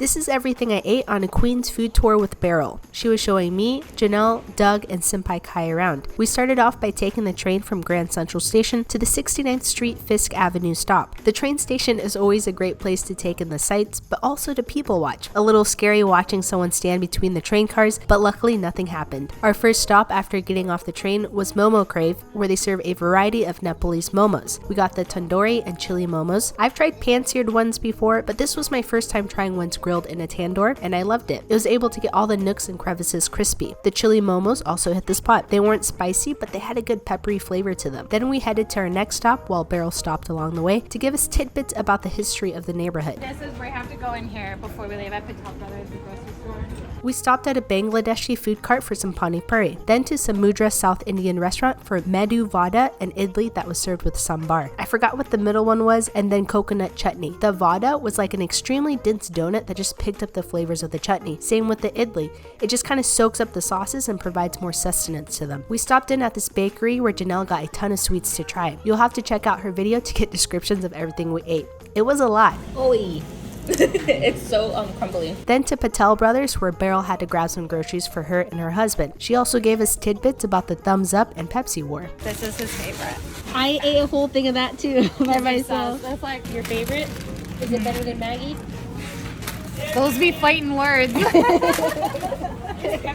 This is everything I ate on a Queen's food tour with Beryl. She was showing me, Janelle, Doug, and Senpai Kai around. We started off by taking the train from Grand Central Station to the 69th Street Fisk Avenue stop. The train station is always a great place to take in the sights, but also to people watch. A little scary watching someone stand between the train cars, but luckily nothing happened. Our first stop after getting off the train was Momo Crave, where they serve a variety of Nepalese momos. We got the tandoori and chili momos. I've tried pan-seared ones before, but this was my first time trying ones grilled in a tandoor, and I loved it. It was able to get all the nooks and crevices crispy. The chili momos also hit the spot. They weren't spicy, but they had a good peppery flavor to them. Then we headed to our next stop while Beryl stopped along the way to give us tidbits about the history of the neighborhood. This is where we have to go in here before we leave at Patel Brothers, the grocery store. We stopped at a Bangladeshi food cart for some pani puri, then to Samudra South Indian restaurant for medu vada and idli that was served with sambar. I forgot what the middle one was, and then coconut chutney. The vada was like an extremely dense donut that just picked up the flavors of the chutney. Same with the idli. It just kind of soaks up the sauces and provides more sustenance to them. We stopped in at this bakery where Janelle got a ton of sweets to try. You'll have to check out her video to get descriptions of everything we ate. It was a lot. Oi. It's so crumbly. Then to Patel Brothers, where Beryl had to grab some groceries for her and her husband. She also gave us tidbits about the Thumbs Up and Pepsi war. This is his favorite. I ate a whole thing of that too by myself. That's like your favorite. Is it better than Maggie? Those be fighting words. Got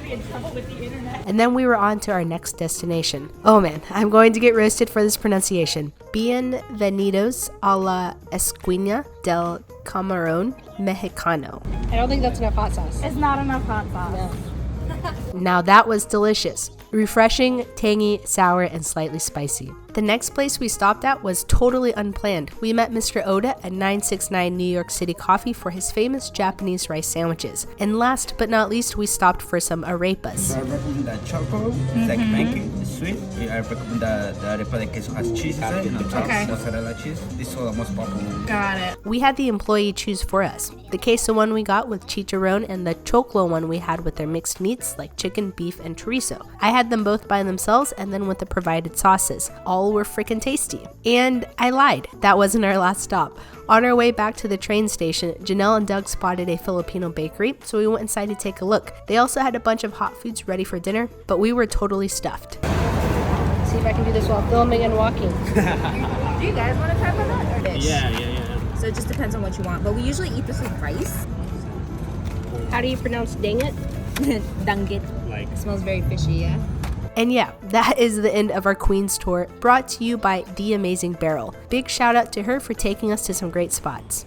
me in trouble with the internet. And then we were on to our next destination. Oh man, I'm going to get roasted for this pronunciation. Bienvenidos a la Esquina del Camaron Mexicano. I don't think that's enough hot sauce. It's not enough hot sauce. No. Now that was delicious. Refreshing, tangy, sour, and slightly spicy. The next place we stopped at was totally unplanned. We met Mr. Oda at 969 New York City Coffee for his famous Japanese rice sandwiches. And last but not least, we stopped for some arepas. So I recommend the choco, it's like pancake, it's sweet. I recommend the arepa that queso has cheese inside, on top, mozzarella cheese. This is the most popular. Got it. We had the employee choose for us. The queso one we got with chicharron and the choclo one we had with their mixed meats like chicken, beef, and chorizo. I had them both by themselves and then with the provided sauces. All were freaking tasty. And I lied. That wasn't our last stop. On our way back to the train station, Janelle and Doug spotted a Filipino bakery, so we went inside to take a look. They also had a bunch of hot foods ready for dinner, but we were totally stuffed. See if I can do this while filming and walking. Do you guys want to try that or dish? Yeah. So it just depends on what you want. But we usually eat this with rice. How do you pronounce dang it? Danggit. It smells very fishy, yeah? And yeah, that is the end of our Queens tour, brought to you by The Amazing Beryl. Big shout out to her for taking us to some great spots.